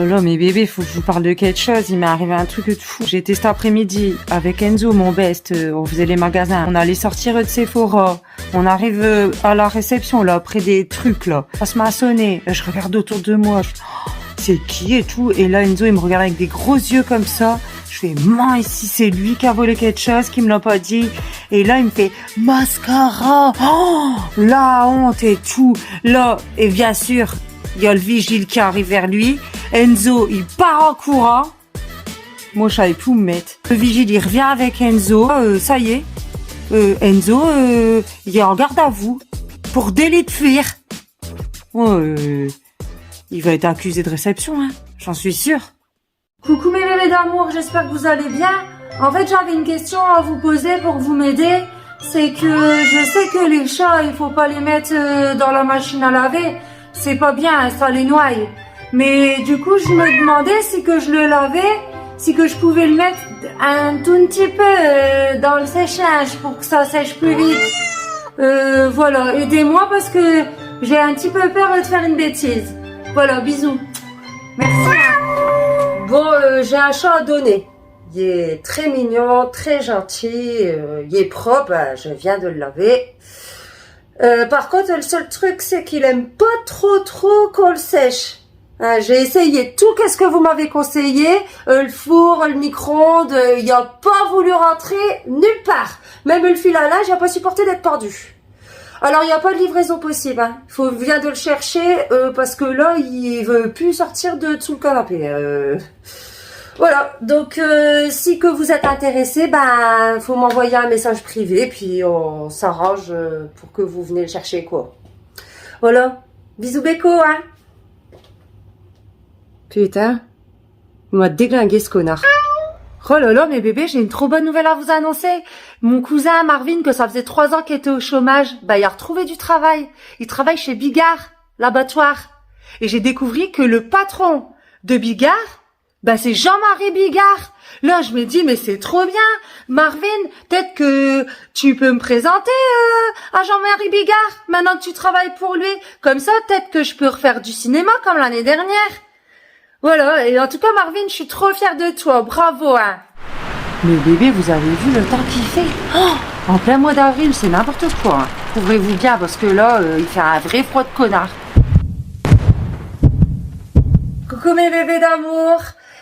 là, mais bébé, faut que je vous parle de quelque chose. Il m'est arrivé un truc de fou. J'ai été cet après-midi avec Enzo, mon best. On faisait les magasins. On allait sortir de Sephora. On arrive à la réception, là, près des trucs, là. Ça se m'a sonné. Je regarde autour de moi. C'est qui et tout. Et là, Enzo, il me regarde avec des gros yeux comme ça. Je fais, ici, c'est lui qui a volé quelque chose, qui me l'a pas dit. Et là, il me fait, mascara. Oh, la honte et tout. Là, et bien sûr, il y a le vigile qui arrive vers lui. Enzo, il part en courant. Moi, je savais plus où me mettre. Le vigile, il revient avec Enzo. Ça y est. Enzo, il est en garde à vous. Pour délit de fuir. Il va être accusé de réception, hein. J'en suis sûre. Coucou mes bébés d'amour, j'espère que vous allez bien. En fait, j'avais une question à vous poser pour vous m'aider. C'est que je sais que les chats, il faut pas les mettre dans la machine à laver. C'est pas bien, ça les noie. Mais du coup, je me demandais si que je le lavais, si que je pouvais le mettre un tout petit peu dans le séchage pour que ça sèche plus vite. Voilà, aidez-moi parce que j'ai un petit peu peur de faire une bêtise. Voilà, bisous. Merci. Bon, j'ai un chat à donner. Il est très mignon, très gentil, il est propre, je viens de le laver. Par contre, le seul truc, c'est qu'il aime pas trop qu'on le sèche. J'ai essayé tout, qu'est-ce que vous m'avez conseillé, le four, le micro-ondes, il a pas voulu rentrer nulle part. Même le fil à linge, il a pas supporté d'être tordu. Alors, il n'y a pas de livraison possible. Vient de le chercher parce que là, il veut plus sortir de dessous le canapé. Voilà. Donc, si que vous êtes intéressé, faut m'envoyer un message privé, puis on s'arrange pour que vous venez le chercher, quoi. Voilà. Bisous béco, hein. Putain. Il m'a déglingué, ce connard. Oh là là, mes bébés, j'ai une trop bonne nouvelle à vous annoncer. Mon cousin Marvin, que ça faisait 3 ans qu'il était au chômage, il a retrouvé du travail. Il travaille chez Bigard, l'abattoir. Et j'ai découvert que le patron de Bigard, c'est Jean-Marie Bigard. Là, je me dis, mais c'est trop bien. Marvin, peut-être que tu peux me présenter à Jean-Marie Bigard, maintenant que tu travailles pour lui. Comme ça, peut-être que je peux refaire du cinéma comme l'année dernière. Voilà, et en tout cas, Marvin, je suis trop fière de toi. Bravo, hein. Mais bébé, vous avez vu le temps qu'il fait? En plein mois d'avril, c'est n'importe quoi. Hein. Couvrez-vous bien, parce que là, il fait un vrai froid de connard. Coucou mes bébés d'amour.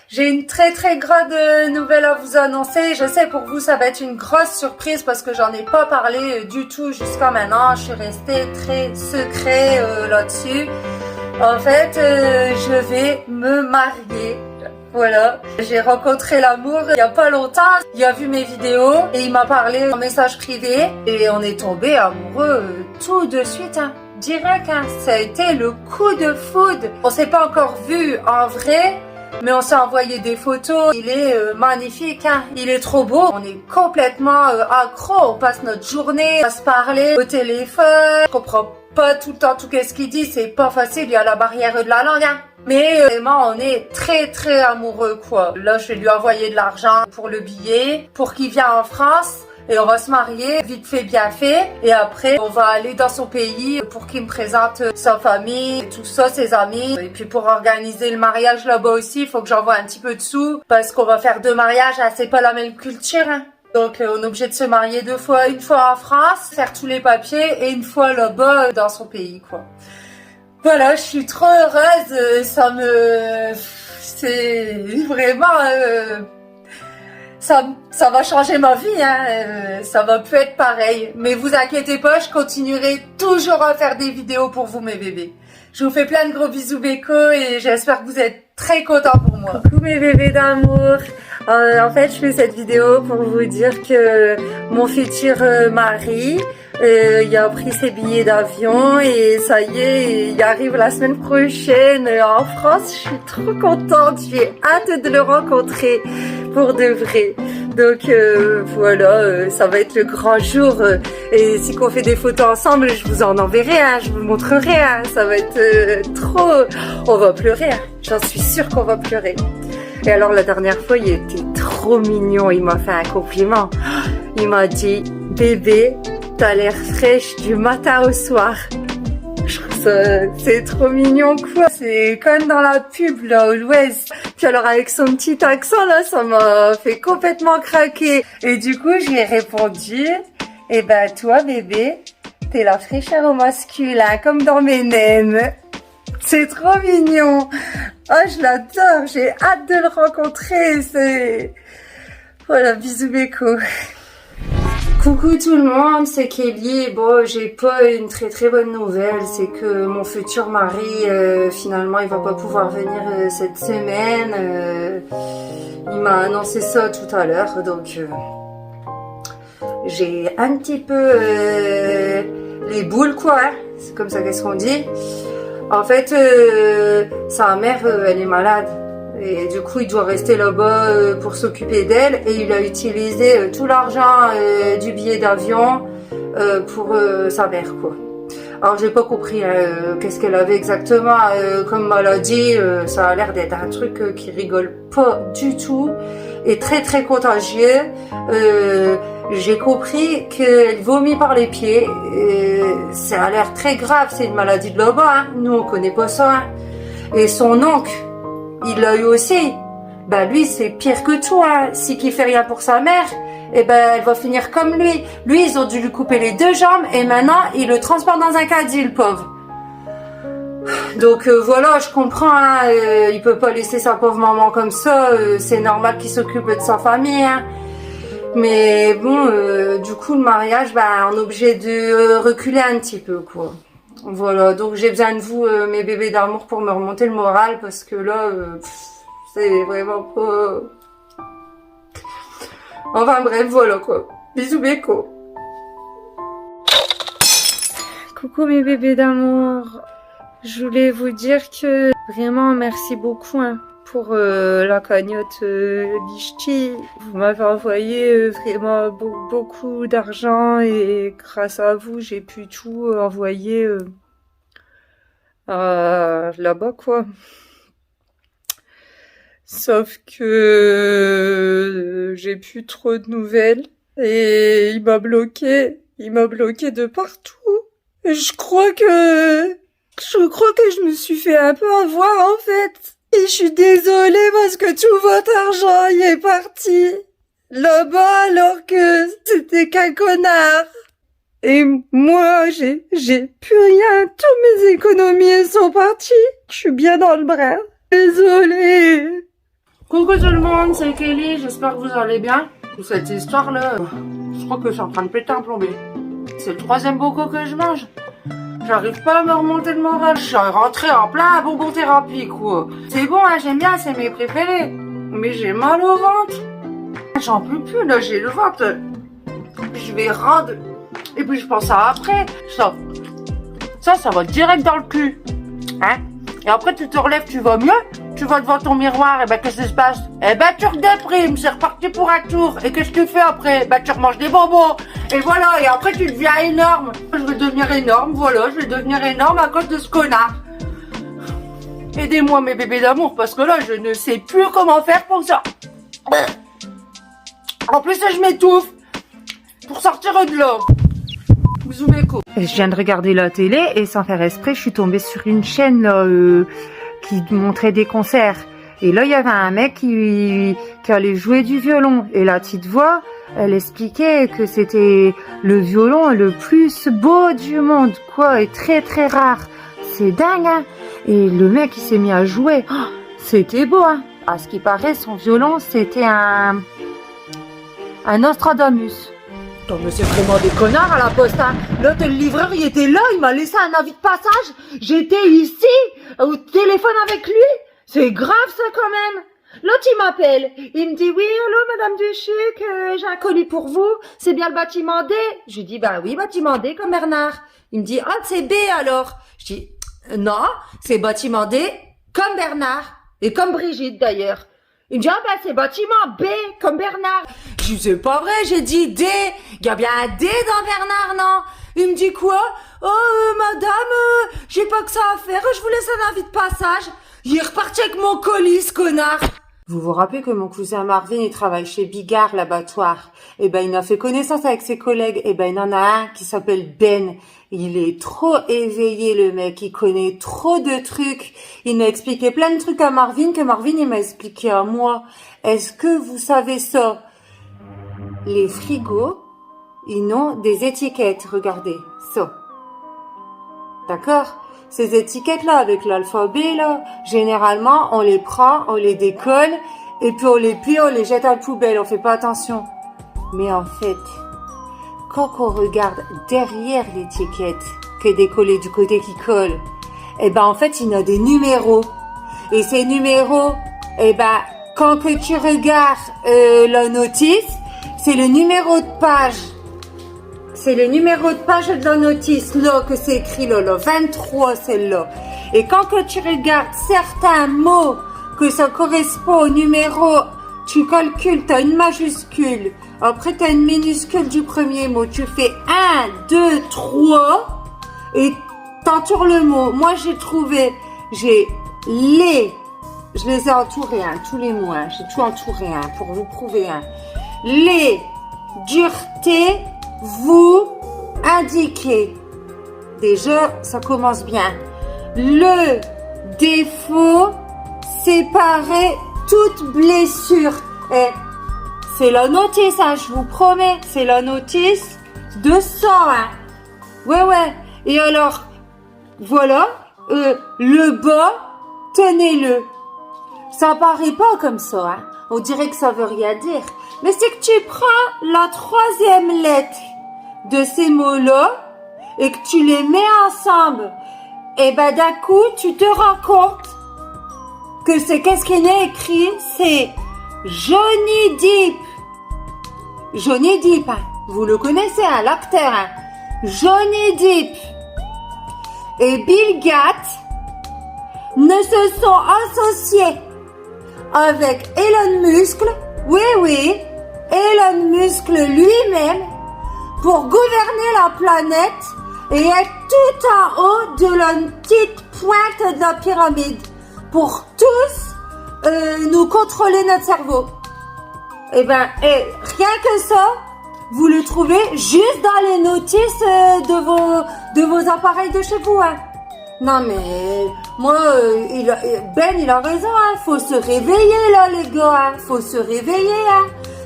J'ai une très grande nouvelle à vous annoncer. Je sais, pour vous, ça va être une grosse surprise parce que j'en ai pas parlé du tout jusqu'à maintenant. Je suis restée très secret là-dessus. En fait, je vais me marier. Voilà. J'ai rencontré l'amour il y a pas longtemps. Il a vu mes vidéos et il m'a parlé en message privé. Et on est tombé amoureux tout de suite, hein. Direct, hein. Ça a été le coup de foudre. On s'est pas encore vu en vrai, mais on s'est envoyé des photos. Il est magnifique, hein. Il est trop beau. On est complètement accro. On passe notre journée à se parler au téléphone. Je comprends pas tout le temps tout ce qu'il dit, c'est pas facile, il y a la barrière de la langue, hein. Mais vraiment, on est très amoureux, quoi. Là, je vais lui envoyer de l'argent pour le billet, pour qu'il vienne en France. Et on va se marier, vite fait, bien fait. Et après, on va aller dans son pays pour qu'il me présente sa famille, tout ça, ses amis. Et puis pour organiser le mariage là-bas aussi, il faut que j'envoie un petit peu de sous. Parce qu'on va faire 2 mariages, hein, c'est pas la même culture, hein. Donc on est obligé de se marier 2 fois, une fois en France, faire tous les papiers, et une fois là-bas dans son pays, quoi. Voilà, je suis trop heureuse, c'est vraiment, ça va changer ma vie, hein, ça va plus être pareil. Mais vous inquiétez pas, je continuerai toujours à faire des vidéos pour vous, mes bébés. Je vous fais plein de gros bisous béco et j'espère que vous êtes très contents pour moi. Coucou mes bébés d'amour. En fait, je fais cette vidéo pour vous dire que mon futur mari, il a pris ses billets d'avion et ça y est, il arrive la semaine prochaine en France. Je suis trop contente, j'ai hâte de le rencontrer pour de vrai. Donc voilà, ça va être le grand jour. Et si qu'on fait des photos ensemble, je vous en enverrai, hein, je vous montrerai. Hein, ça va être trop... On va pleurer, hein, j'en suis sûre qu'on va pleurer. Et alors la dernière fois, il était trop mignon, il m'a fait un compliment. Il m'a dit, bébé, t'as l'air fraîche du matin au soir. Je trouve C'est trop mignon, quoi. C'est comme dans la pub, là, au West. Puis alors, avec son petit accent, là, ça m'a fait complètement craquer. Et du coup, je lui ai répondu, eh ben, toi, bébé, t'es la fraîcheur au masculin, comme dans mes nems. C'est trop mignon. Oh, je l'adore. J'ai hâte de le rencontrer. Voilà, bisous, Beko. Coucou tout le monde, c'est Kelly. Bon, j'ai pas une très bonne nouvelle, c'est que mon futur mari, finalement, il va pas pouvoir venir cette semaine. Il m'a annoncé ça tout à l'heure, donc j'ai un petit peu les boules, quoi. Hein, c'est comme ça qu'est-ce qu'on dit. En fait, sa mère, elle est malade. Et du coup, il doit rester là-bas pour s'occuper d'elle. Et il a utilisé tout l'argent du billet d'avion pour sa mère, quoi. Alors, j'ai pas compris qu'est-ce qu'elle avait exactement comme maladie. Ça a l'air d'être un truc qui rigole pas du tout et très contagieux. J'ai compris qu'elle vomit par les pieds. Ça a l'air très grave. C'est une maladie de là-bas. Hein. Nous, on connaît pas ça. Hein. Et son oncle, il l'a eu aussi. Ben lui, c'est pire que tout. Hein. Si qui fait rien pour sa mère, eh ben elle va finir comme lui. Lui, ils ont dû lui couper les 2 jambes et maintenant, ils le transportent dans un caddie, le pauvre. Donc voilà, je comprends. Hein, il peut pas laisser sa pauvre maman comme ça. C'est normal qu'il s'occupe de sa famille. Hein. Mais bon, du coup, le mariage, ben, on est obligé de reculer un petit peu, quoi. Voilà, donc j'ai besoin de vous, mes bébés d'amour, pour me remonter le moral, parce que là, c'est vraiment pas... Enfin bref, voilà quoi. Bisous Beko. Coucou mes bébés d'amour. Je voulais vous dire que vraiment merci beaucoup hein, pour la cagnotte Lichti. Vous m'avez envoyé vraiment beaucoup d'argent et grâce à vous, j'ai pu tout envoyer là-bas, quoi. Sauf que j'ai plus trop de nouvelles et il m'a bloqué de partout. Et je crois que je me suis fait un peu avoir en fait. Et je suis désolée parce que tout votre argent y est parti là-bas alors que c'était qu'un connard. Et moi, j'ai plus rien. Toutes mes économies sont parties. Je suis bien dans le bras. Désolée. Coucou tout le monde, c'est Kelly. J'espère que vous allez bien. Cette histoire-là, je crois que je suis en train de péter un plombier. C'est le 3e bocaux que je mange. J'arrive pas à me remonter le moral. Je suis rentrée en plein bonbon thérapie, quoi. C'est bon, hein, j'aime bien, c'est mes préférés. Mais j'ai mal au ventre. J'en peux plus, là, j'ai le ventre. Je vais rendre. Et puis je pense à après. Ça va direct dans le cul. Hein? Et après, tu te relèves, tu vas mieux. Tu vas devant ton miroir, et ben, qu'est-ce qui se passe? Eh ben, tu redéprimes, c'est reparti pour un tour. Et qu'est-ce que tu fais après? Ben, tu remanges des bonbons. Et voilà, et après, tu deviens énorme. Je vais devenir énorme, voilà, je vais devenir énorme à cause de ce connard. Aidez-moi, mes bébés d'amour, parce que là, je ne sais plus comment faire pour ça. En plus, je m'étouffe. Pour sortir de là. Bisous, Beko. Je viens de regarder la télé, et sans faire exprès, je suis tombée sur une chaîne, là, qui montrait des concerts. Et là, il y avait un mec qui allait jouer du violon. Et la petite voix, elle expliquait que c'était le violon le plus beau du monde, quoi, et très rare. C'est dingue, hein. Et le mec, il s'est mis à jouer. Oh, c'était beau, hein. À ce qui paraît, son violon, c'était un Nostradamus. Non mais c'est vraiment des connards à la poste, hein. Là, le livreur, il était là, il m'a laissé un avis de passage. J'étais ici, au téléphone avec lui. C'est grave ça quand même. L'autre, il m'appelle. Il me dit, oui, allô, madame Duchuc, j'ai un colis pour vous. C'est bien le bâtiment D? Je lui dis, bah oui, bâtiment D, comme Bernard. Il me dit, ah, c'est B alors. Je dis, non, c'est bâtiment D, comme Bernard. Et comme Brigitte d'ailleurs. Il me dit, ah ben c'est bâtiment B, comme Bernard. Je dis, c'est pas vrai, j'ai dit D. Il y a bien un D dans Bernard, non? Il me dit quoi? Oh, madame, j'ai pas que ça à faire, je vous laisse un avis de passage. Il est reparti avec mon colis, ce connard. Vous vous rappelez que mon cousin Marvin, il travaille chez Bigard, l'abattoir. Eh ben, il a fait connaissance avec ses collègues. Eh ben, il en a un qui s'appelle Ben. Il est trop éveillé, le mec. Il connaît trop de trucs. Il m'a expliqué plein de trucs à Marvin que Marvin, il m'a expliqué à moi. Est-ce que vous savez ça? Les frigos, ils ont des étiquettes. Regardez, ça. D'accord? Ces étiquettes-là, avec l'alphabet, là, généralement, on les prend, on les décolle, et puis on les plie, on les jette à la poubelle, on fait pas attention. Mais en fait, quand on regarde derrière l'étiquette, qui est décollée du côté qui colle, eh ben, en fait, il y a des numéros. Et ces numéros, eh ben, quand que tu regardes, la notice, c'est le numéro de page. C'est le numéro de page de la notice, là, que c'est écrit, là, 23, celle-là. Et quand que tu regardes certains mots, que ça correspond au numéro, tu calcules, t'as une majuscule, après t'as une minuscule du premier mot, tu fais 1, 2, 3, et t'entoures le mot. Moi, j'ai je les ai entourés, tous les mots, j'ai tout entouré, pour vous prouver, les duretés, vous indiquez. Déjà, ça commence bien. Le défaut, séparer toute blessure. Et c'est la notice, je vous promets, c'est la notice de sang. Ouais. Et alors, voilà, le bas, tenez-le. Ça paraît pas comme ça, On dirait que ça veut rien dire. Mais c'est que tu prends la troisième lettre de ces mots-là et que tu les mets ensemble. Et ben d'un coup, tu te rends compte que c'est qu'est-ce qu'il est écrit, c'est Johnny Depp. Johnny Depp, vous le connaissez, l'acteur, Johnny Depp et Bill Gates ne se sont associés avec Elon Musk, oui, Elon Musk lui-même, pour gouverner la planète et être tout en haut de la petite pointe de la pyramide, pour tous nous contrôler notre cerveau. Et rien que ça, vous le trouvez juste dans les notices de vos appareils de chez vous. Non mais moi, il a raison. Faut se réveiller là, les gars. Faut se réveiller.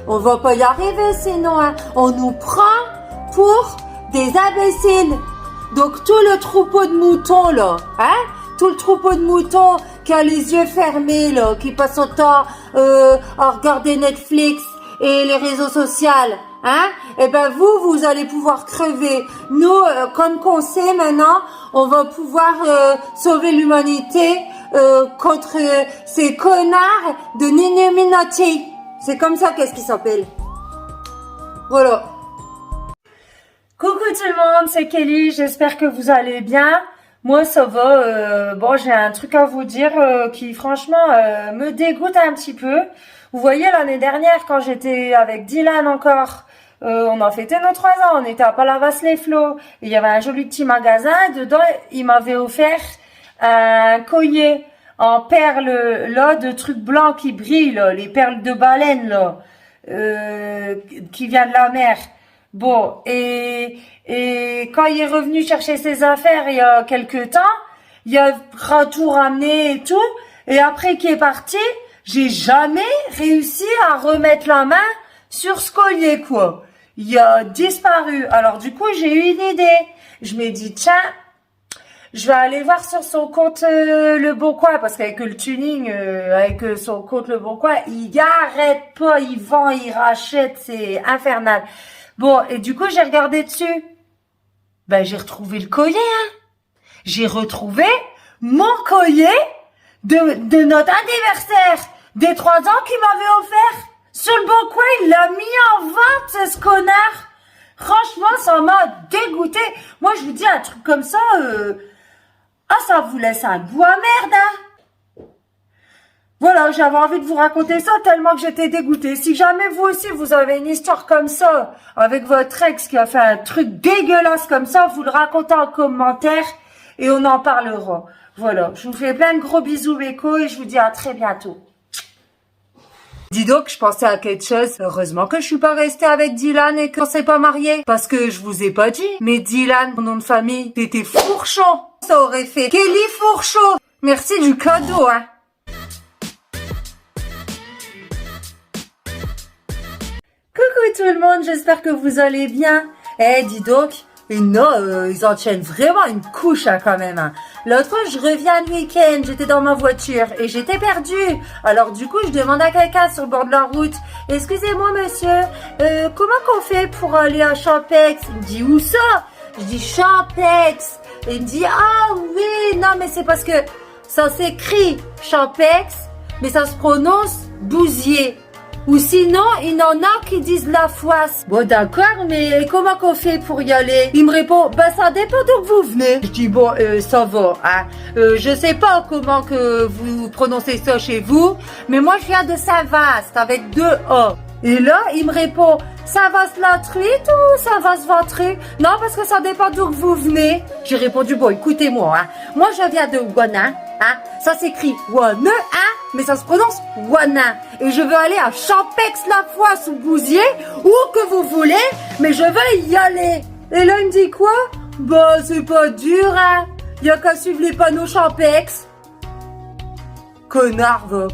On va pas y arriver sinon. On nous prend pour des imbéciles. Donc tout le troupeau de moutons là, tout le troupeau de moutons qui a les yeux fermés là, qui passe son temps à regarder Netflix et les réseaux sociaux, et vous allez pouvoir crever. Nous, comme qu'on sait maintenant, on va pouvoir sauver l'humanité contre ces connards de Illuminati. C'est comme ça qu'est-ce qu'ils s'appellent. Voilà. Coucou tout le monde, c'est Kelly, j'espère que vous allez bien. Moi ça va, j'ai un truc à vous dire qui franchement me dégoûte un petit peu. Vous voyez l'année dernière quand j'étais avec Dylan encore, on a fêté nos 3 ans, on était à Palavas-les-Flots, il y avait un joli petit magasin, dedans il m'avait offert un collier en perles là, de trucs blancs qui brillent là, les perles de baleine là, qui vient de la mer. Bon, et quand il est revenu chercher ses affaires il y a quelques temps, il a tout ramené et tout, et après qu'il est parti, j'ai jamais réussi à remettre la main sur ce collier, quoi. Il a disparu. Alors du coup, j'ai eu une idée. Je m'ai dit, tiens, je vais aller voir sur son compte Le Bon Coin, parce qu'avec le tuning, avec son compte Le Bon Coin, il arrête pas, il vend, il rachète, c'est infernal. Bon, et du coup, j'ai regardé dessus. J'ai retrouvé le collier, J'ai retrouvé mon collier de notre anniversaire des 3 ans qu'il m'avait offert. Sur Le Bon Coin, il l'a mis en vente, ce connard. Franchement, ça m'a dégoûté. Moi, je vous dis un truc comme ça, ça vous laisse un goût à merde, Voilà, j'avais envie de vous raconter ça tellement que j'étais dégoûtée. Si jamais vous aussi, vous avez une histoire comme ça, avec votre ex qui a fait un truc dégueulasse comme ça, vous le racontez en commentaire et on en parlera. Voilà, je vous fais plein de gros bisous, Beko, et je vous dis à très bientôt. Dis donc, je pensais à quelque chose. Heureusement que je suis pas restée avec Dylan et qu'on s'est pas mariés. Parce que je vous ai pas dit. Mais Dylan, mon nom de famille, t'étais Fourchon. Ça aurait fait Kelly Fourchon. Merci du cadeau, hein. Coucou tout le monde, j'espère que vous allez bien. Eh, dis donc, ils en tiennent vraiment une couche hein, quand même. Hein. L'autre fois, je reviens le week-end, j'étais dans ma voiture et j'étais perdue. Alors du coup, je demande à quelqu'un sur le bord de la route, excusez-moi monsieur, comment qu'on fait pour aller à Champex? Il me dit, où ça? Je dis Champex. Et il me dit, ah oui, non mais c'est parce que ça s'écrit Champex, mais ça se prononce Bousier. Ou sinon, il y en a qui disent la Foisse. Bon, d'accord, mais comment qu'on fait pour y aller? Il me répond, bah ça dépend d'où vous venez. Je dis, bon, ça va, hein. Je sais pas comment que vous prononcez ça chez vous, mais moi je viens de Saint-Vaast avec 2 A. Et là, il me répond, Saint-Vaast-la-Truite ou Saint-Vaast-Ventrue? Non, parce que ça dépend d'où vous venez. J'ai répondu, bon, écoutez-moi, hein. Moi, je viens de Wanna, hein. Ça s'écrit Wanne, hein, mais ça se prononce Wanna. Et je veux aller à Champex-la-Foisse ou Bousier, où que vous voulez, mais je veux y aller. Et là, il me dit quoi? Bah, c'est pas dur, hein. Y a qu'à suivre les panneaux Champex. Connard, va.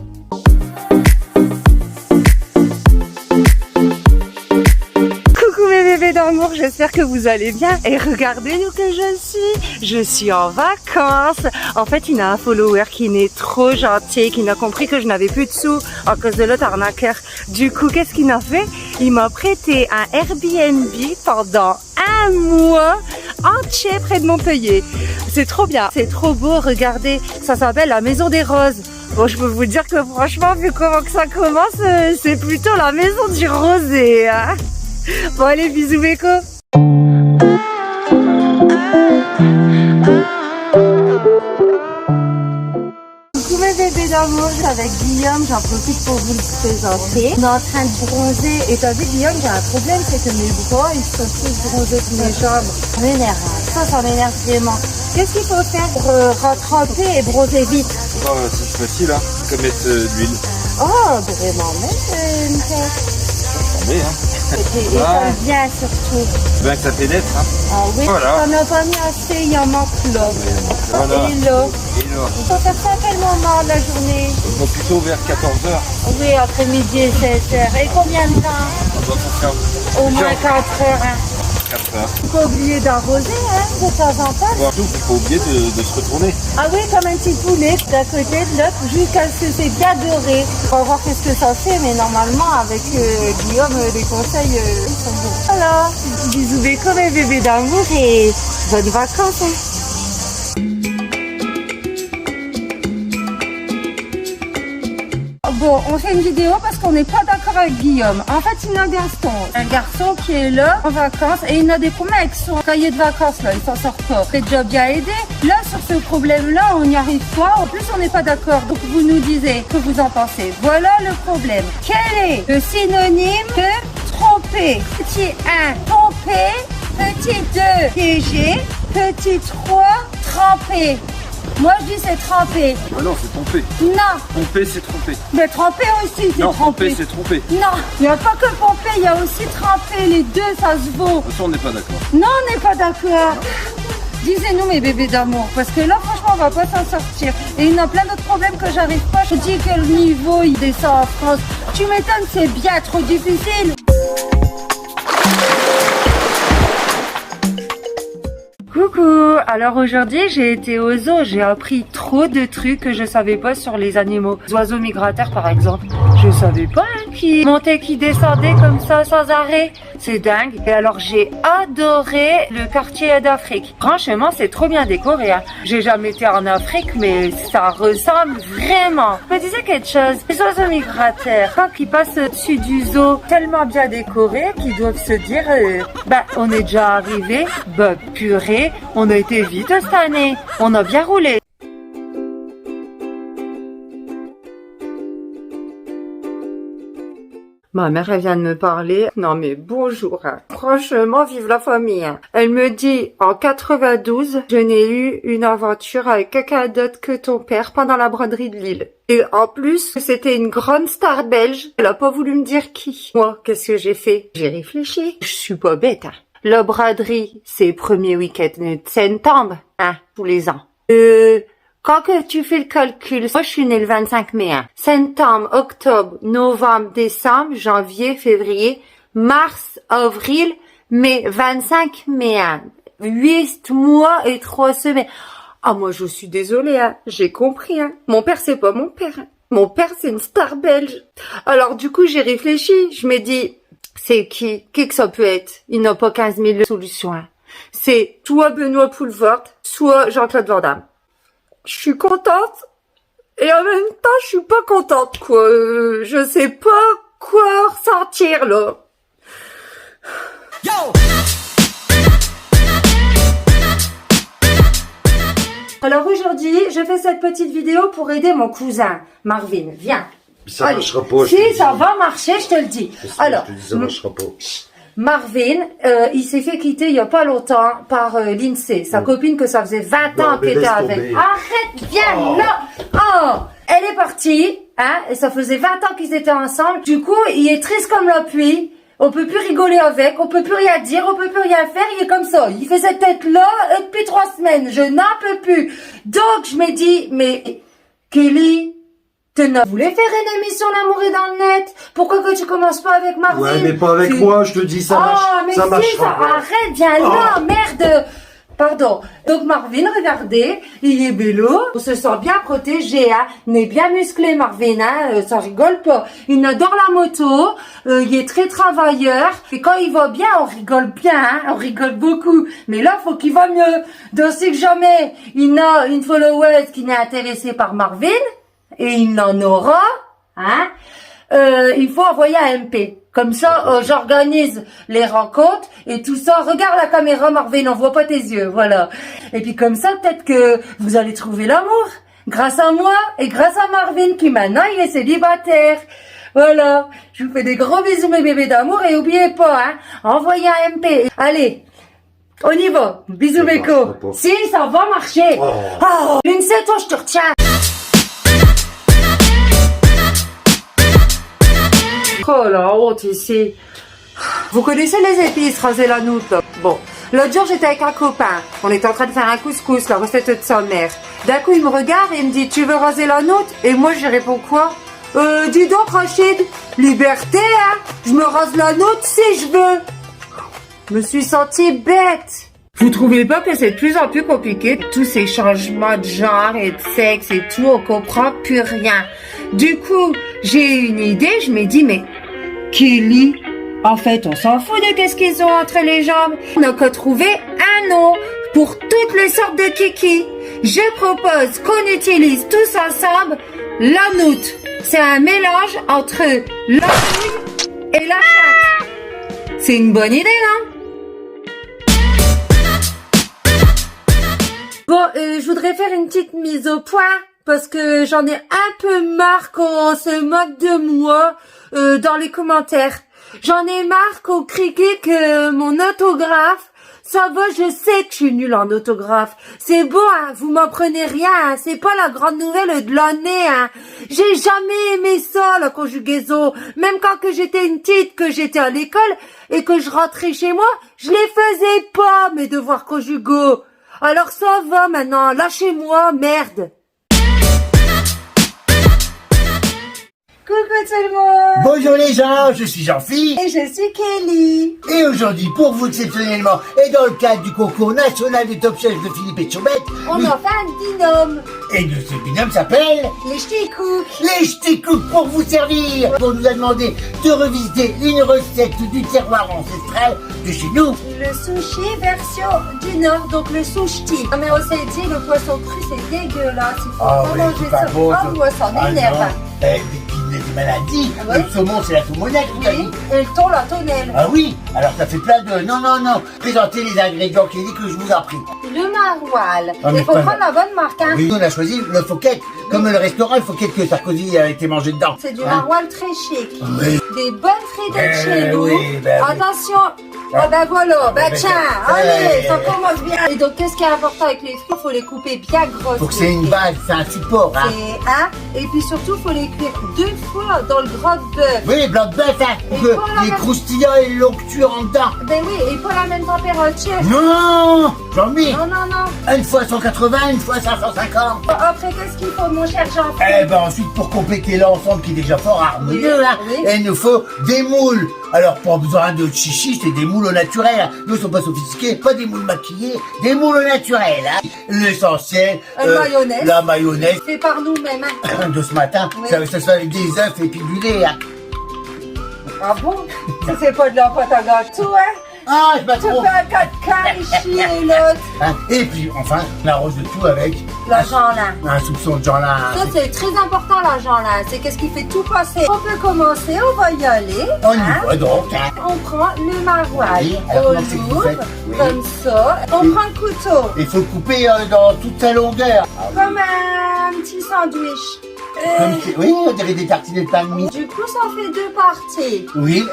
Bébé d'amour, j'espère que vous allez bien et regardez-nous que je suis en vacances. En fait, il y a un follower qui n'est trop gentil, qui n'a compris que je n'avais plus de sous à cause de l'autre arnaqueur. Du coup, qu'est-ce qu'il a fait? Il m'a prêté un Airbnb pendant 1 mois entier près de Montpellier. C'est trop bien, c'est trop beau, regardez, ça s'appelle la Maison des Roses. Bon, je peux vous dire que franchement, vu comment que ça commence, c'est plutôt la maison du rosé, hein. Bon allez, bisous Beko. Coucou mes bébés d'amour, je suis avec Guillaume, j'en profite pour vous le présenter. On est en train de bronzer et t'as vu Guillaume, j'ai un problème, c'est que mes bras ils sont tous bronzés que mes jambes. Ça m'énerve, ça m'énerve vraiment. Qu'est-ce qu'il faut faire pour rattraper et bronzer vite? Oh, c'est facile, hein, comme mettre de l'huile. Oh, vraiment, mais Mais, hein. Et ça vient surtout. Bien que ça pénètre, hein. Ah oui, voilà. ça n'a pas mis assez, il y en manque là. Voilà. Et là. Et là. Il faut faire ça à quel moment la journée? Donc plutôt vers 14h. Oui, après midi et 16h. Et combien de temps? On doit faire Au moins 4 heures. Hein. 4 heures. Il faut pas oublier d'arroser, hein, de temps en temps. Surtout qu'il faut oublier de se retourner. Ah oui, comme un petit poulet, d'un côté, de l'autre, jusqu'à ce que c'est bien doré. On va voir qu'est-ce que ça fait, mais normalement, avec Guillaume, les conseils sont bons. Voilà, bisous Beko, mes bébés d'amour, et bonnes vacances. Hein. Bon, on fait une vidéo parce qu'on n'est pas d'accord avec Guillaume. En fait, il y a un garçon qui est là en vacances et il a des problèmes avec son cahier de vacances là, il s'en sort pas. C'est déjà bien aidé. Là, sur ce problème-là, on n'y arrive pas. En plus, on n'est pas d'accord. Donc, vous nous disiez ce que vous en pensez. Voilà le problème. Quel est le synonyme de tromper? Petit 1, tromper. Petit 2, piéger. Petit 3, tremper. Moi je dis c'est tremper. Ah non, c'est tromper. Non. Tromper, c'est tromper. Mais tremper aussi, c'est non, tremper. tromper, c'est tromper. Non, il n'y a pas que pomper, il y a aussi tremper. Les deux, ça se vaut. De toute façon, on n'est pas d'accord. Non, on n'est pas d'accord. Disez-nous mes bébés d'amour, parce que là franchement on va pas s'en sortir. Et il y a plein d'autres problèmes que j'arrive pas. Je dis que le niveau il descend en France. Tu m'étonnes, c'est bien trop difficile. Coucou, alors aujourd'hui j'ai été au zoo, j'ai appris trop de trucs que je savais pas sur les animaux. Les oiseaux migrateurs par exemple, je savais pas hein, qui montaient, qui descendaient comme ça sans arrêt. C'est dingue. Et alors j'ai adoré le quartier d'Afrique. Franchement c'est trop bien décoré. Hein. J'ai jamais été en Afrique mais ça ressemble vraiment. Je me disais quelque chose, les oiseaux migrateurs, quand ils passent au-dessus du zoo tellement bien décoré qu'ils doivent se dire bah on est déjà arrivé, bah purée. On a été vite cette année, on a bien roulé. Ma mère, elle vient de me parler. Non mais bonjour. Hein. Franchement, vive la famille. Hein. Elle me dit, en 92, je n'ai eu une aventure avec quelqu'un d'autre que ton père pendant la braderie de Lille. Et en plus, c'était une grande star belge. Elle a pas voulu me dire qui. Moi, qu'est-ce que j'ai fait? J'ai réfléchi. Je suis pas bête. Hein. La braderie, c'est le premier week-end de septembre, hein, tous les ans. Quand que tu fais le calcul, moi je suis née le 25 mai, hein. Septembre, octobre, novembre, décembre, janvier, février, mars, avril, mai, 25 mai, hein. 8 mois et 3 semaines. Ah, moi je suis désolée, hein. J'ai compris, hein. Mon père c'est pas mon père, hein. Mon père c'est une star belge. Alors du coup j'ai réfléchi, je me dis, c'est qui que ça peut être? Il n'a pas 15 000 solutions, hein. C'est soit Benoît Poelvoort, soit Jean-Claude Van Damme. Je suis contente et en même temps je suis pas contente quoi. Je sais pas quoi ressentir là. Yo. Alors aujourd'hui, je fais cette petite vidéo pour aider mon cousin Marvin. Viens. Ça marchera pas. Si ça va marcher, je te le dis. Alors, je te dis ça marchera pas. Marvin, il s'est fait quitter il y a pas longtemps par l'INSEE. Sa copine que ça faisait 20 ans qu'elle était avec. Arrête, viens là. Oh, elle est partie, hein, et ça faisait 20 ans qu'ils étaient ensemble. Du coup, il est triste comme la pluie. On peut plus rigoler avec, on peut plus rien dire, on peut plus rien faire. Il est comme ça. Il fait cette tête-là depuis 3 semaines. Je n'en peux plus. Donc, je me dis, mais Kelly, tu voulais faire une émission L'amour est dans le net. Pourquoi que tu commences pas avec Marvin? Ouais, mais pas avec moi, je te dis, ça marche. Oh, mais ça si, marchera ça, pas. arrête, viens là, merde. Pardon. Donc Marvin, regardez, il est bélo, on se sent bien protégé, hein. Il est bien musclé, Marvin, hein. Ça rigole pas. Il adore la moto, il est très travailleur. Et quand il va bien, on rigole bien, hein. On rigole beaucoup. Mais là, faut qu'il va mieux. Donc si jamais il a une followeuse qui n'est intéressée par Marvin, et il en aura, hein, il faut envoyer un MP. Comme ça, j'organise les rencontres et tout ça. Regarde la caméra, Marvin, on voit pas tes yeux, voilà. Et puis comme ça, peut-être que vous allez trouver l'amour. Grâce à moi et grâce à Marvin, qui maintenant, il est célibataire. Voilà. Je vous fais des gros bisous, mes bébés d'amour. Et oubliez pas, hein, envoyez un MP. Allez, on y va. Bisous, Beko. Si, ça va marcher. Oh, l'INSEE, toi, je te retiens. Oh la honte ici. Vous connaissez les épices, raser la noutre là. Bon, l'autre jour j'étais avec un copain. On était en train de faire un couscous, la recette de sa mère. D'un coup il me regarde et il me dit, tu veux raser la noutre? Et moi je lui réponds quoi? Dis donc Rachid, liberté hein. Je me rase la noutre si je veux. Je me suis sentie bête. Vous trouvez pas que c'est de plus en plus compliqué, tous ces changements de genre et de sexe et tout, on comprend plus rien. Du coup, j'ai eu une idée, je me dis, mais Kelly, en fait, on s'en fout de qu'est-ce qu'ils ont entre les jambes. On n'a qu'à trouver un nom pour toutes les sortes de kiki. Je propose qu'on utilise tous ensemble la noutre. C'est un mélange entre la nouille et la chatte. C'est une bonne idée, non? Bon, je voudrais faire une petite mise au point parce que j'en ai un peu marre qu'on se moque de moi dans les commentaires. J'en ai marre qu'on critique mon autographe. Ça va, je sais que je suis nulle en autographe. C'est beau, hein, vous m'en prenez rien, hein, c'est pas la grande nouvelle de l'année, hein. J'ai jamais aimé ça, la conjugaison. Même quand que j'étais une petite, que j'étais à l'école et que je rentrais chez moi, je les faisais pas, mes devoirs conjugaux. Alors ça va maintenant, lâchez-moi, merde. Coucou tout le monde. Bonjour les gens, je suis Jean-Philippe. Et je suis Kelly. Et aujourd'hui, pour vous exceptionnellement, et dans le cadre du concours national du Top Chef de Philippe et Choubette, On a fait un binôme. et de ce binôme s'appelle Les ch'tis cooks. les Ch'tis Cooks pour vous servir. On nous a demandé de revisiter une recette du terroir ancestral de chez nous. Le sushi version du Nord, donc le sushi. Mais on s'est dit, le poisson cru, c'est dégueulasse. Il faut pas manger c'est pas ça. bon. Ah, moi, ça m'énerve. Des maladies. Ah ouais. Le saumon, c'est la saumonette, vous avez Oui, dit. et le thon, la tonnelle. Ah oui, alors ça fait plein de... Non. Présentez les ingrédients, Kelly, que je vous en prie. Le maroilles. Ah, mais Il faut pas- prendre la bonne marque, hein. Oui, on a choisi le Fouquet. Comme le restaurant, il faut que Sarkozy a été mangé dedans. C'est du Hein? maroilles très chic. Oui. Des bonnes frites chez nous. oui, ben oui. Attention. Ah ben voilà, ben ben tiens, ça- allez, ouais. ça commence bien. Et donc, qu'est-ce qui est important avec les frites? Il faut les couper bien grosses. Faut que c'est les une frites. base, c'est un support. Hein. Et puis surtout, il faut les cuire 2 fois dans le gras de bœuf. Oui, blanc de bœuf, hein, pour Et que pour la les même- croustillants et l'onctueux en dedans. Ben oui, et pas la même température. Non, Jean-Mi, Non, non, non. une fois 180, une fois 550. Après, qu'est-ce qu'il faut, mon cher Jean? Eh ben ensuite, pour compléter l'ensemble qui est déjà fort harmonieux, Oui, hein, oui. il nous faut des moules. Alors, pas besoin de chichi, c'est des moules au naturel. Hein. Nous, ne sommes pas sophistiqués, pas des moules maquillés, des moules au naturel. Hein. L'essentiel, Mayonnaise. la mayonnaise Fait par nous-mêmes. Hein. de ce matin, Oui. ça se fait avec des œufs et puis du lait. Hein. Ah bon? Si c'est pas de la pâte à gâteau, hein? Ah, je Tu m'attends. fais un 4 ici et l'autre. Hein. Et puis, enfin, on arrose de tout avec La Jeanlin. un soupçon de Jeanlin. Ça, c'est très important, la Jeanlin. C'est qu'est-ce qui fait tout passer. On peut commencer, on va y aller. On y hein. va donc. Hein. On prend le maroilles Oui, alors au comment c'est que vous lourd, faites? Oui. comme ça. On Oui. prend le couteau, Il faut le couper dans toute sa longueur. comme un petit sandwich. Oui, on dirait des tartines de pain de mie. Du coup, ça fait 2 parties. Oui,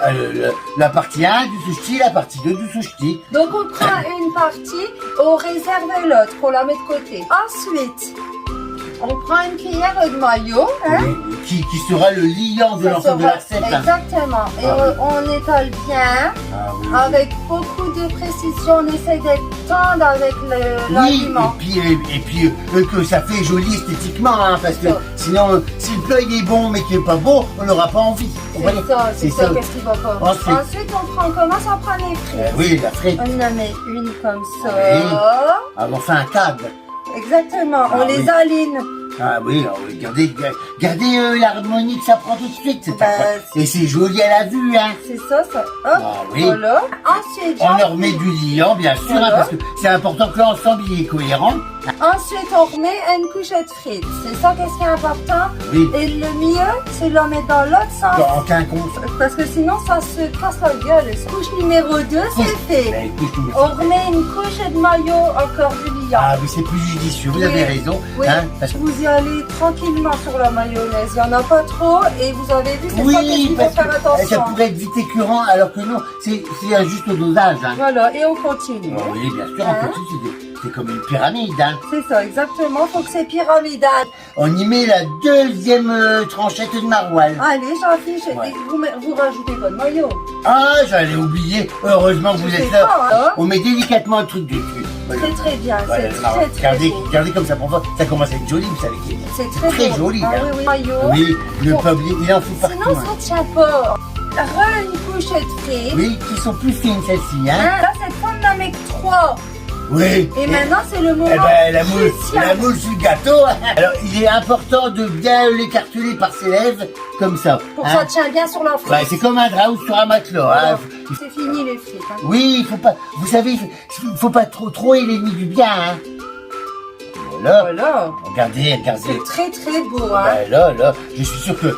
la partie 1 du sushi, la partie 2 du sushi. Donc, on prend une partie, on réserve l'autre, on la met de côté. Ensuite, on prend une cuillère de maillot. Hein. Oui, qui sera le liant de Ça l'ensemble de sera- la recette. Hein. Exactement. Et Ah on étale bien, Ah, oui. avec beaucoup de précision. On essaie d'être tendre avec Oui, l'aliment. et puis que ça fait joli esthétiquement, hein, parce que Ça. sinon, si le plat il est bon mais qu'il n'est pas beau, on n'aura pas envie. Vous voyez C'est ça, qu'est-ce qui va pas. Ensuite. On commence à prendre les frites. Oui, la frite. On en met une comme ça. Oui. Enfin, un câble. Exactement, Ah on les oui. aligne. Ah oui, regardez l'harmonie que ça prend tout de suite. C'est Bah, incroyable. Et c'est joli à la vue, hein. C'est ça, ça. Hop, Ah oui. voilà. Ensuite, On leur met du liant, bien sûr, hein, Voilà. parce que c'est important que l'ensemble il est cohérent. Ensuite, on remet une couchette de frites. C'est ça qu'est-ce qui est important. Oui. Et le mieux, c'est de la mettre dans l'autre sens. En quinconce. Parce que sinon, ça se casse la gueule. Couche numéro 2, c'est fait. Ben, écoute, tout le- On remet une couche de maillot, encore du liant. Ah oui, c'est plus judicieux, vous Oui. avez raison. Oui, Hein, parce que... vous y allez tranquillement sur la mayonnaise. Il n'y en a pas trop. Et vous avez vu, c'est ça qu'est-ce Oui, qu'il faut parce faire que ça attention. pourrait être vite écœurant, alors que non, c'est un juste dosage. Hein. Voilà, et on continue. Ah oui, bien sûr, Hein? en continu, c'est comme une pyramide. Hein. C'est ça, exactement. Faut que c'est pyramidal. On y met la deuxième tranchette de maroilles. Allez, j'affiche. Ouais. Vous rajoutez votre maillot. Ah, j'allais oublier. Heureusement que vous C'est êtes là. fort, hein. On met délicatement le truc dessus. Voilà. Très très bien. Voilà, C'est le maroilles. très très beau. Regardez comme ça prend forme. Ça commence à être joli, vous savez. C'est très, très beau. joli. Ah hein. oui, oui. Maillot. Oui, le Bon. peuple, il en fout partout. Sinon, hein. ça tient pas. Une couchette de frites. Oui, qui sont plus fines celles-ci. Hein. Hein, là, cette femme n'en met que 3. Oui. Et maintenant, c'est le moment Eh ben, la moule crucial. sur le gâteau. Alors, il est important de bien l'écarteler par ses lèvres, comme ça. Pour que hein. ça tient bien sur la frite. Ouais, c'est comme un drap ou sur un matelas. Hein. C'est fini les frites. Hein. Oui, il faut pas. Vous savez, il faut pas trop est l'ennemi du bien. Hein. Voilà. Voilà. Regardez. C'est très très beau. Hein. Ben là, je suis sûr que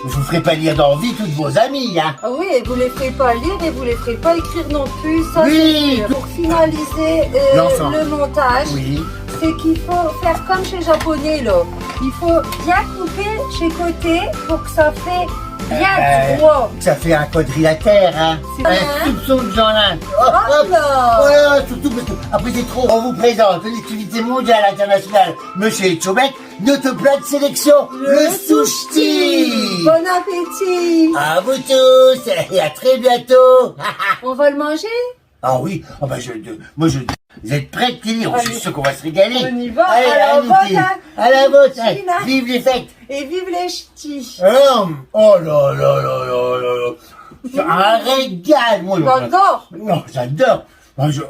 vous ferez pas lire d'envie toutes vos amies. Hein. Ah oui, et vous les ferez pas lire et vous les ferez pas écrire non plus. Ça, Oui. c'est sûr. Pour finaliser L'ensemble. le montage, Oui. c'est qu'il faut faire comme chez les Japonais là. Il faut bien couper chez côté pour que ça fait bien droit. Ça fait un quadrilatère. Hein. C'est Un bien, hein. soupçon de Jeanlin. Hop, Hop hop. là. Voilà, surtout parce que après c'est trop. On vous présente l'activité mondiale internationale Monsieur Etchobek, notre plat de sélection, le sushi. Bon appétit. À vous tous et à très bientôt. On va le manger? Ah oui, oh bah moi je. Vous êtes prêts, Kelly? Je suis Allez. sûr qu'on va se régaler. On y va. Allez, À la allez, vôtre, Kelly. hein. À la vôtre. Chine, hein. Vive les fêtes. Et vive les ch'tis. Oh là là là là là là. C'est un régal, moi. J'adore. Non, j'adore.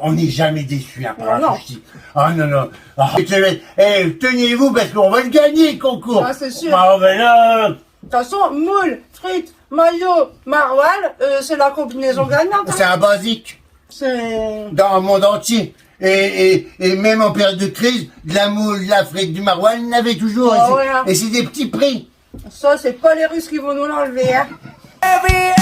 On n'est jamais déçus hein, par Non. un sushi. Ah non, non. Ah, tenez-vous parce qu'on va le gagner, le concours. Ah, c'est sûr. Ah, ben là. De toute façon, moule, frites, maillot, maroilles, c'est la combinaison gagnante. C'est Hein. un basique C'est... dans le monde entier. Et même en période de crise, de la moule, de la frite, du maroilles, il y en avait toujours. Ah ouais, hein. Et c'est des petits prix. Ça, c'est pas les Russes qui vont nous l'enlever. Hein. Every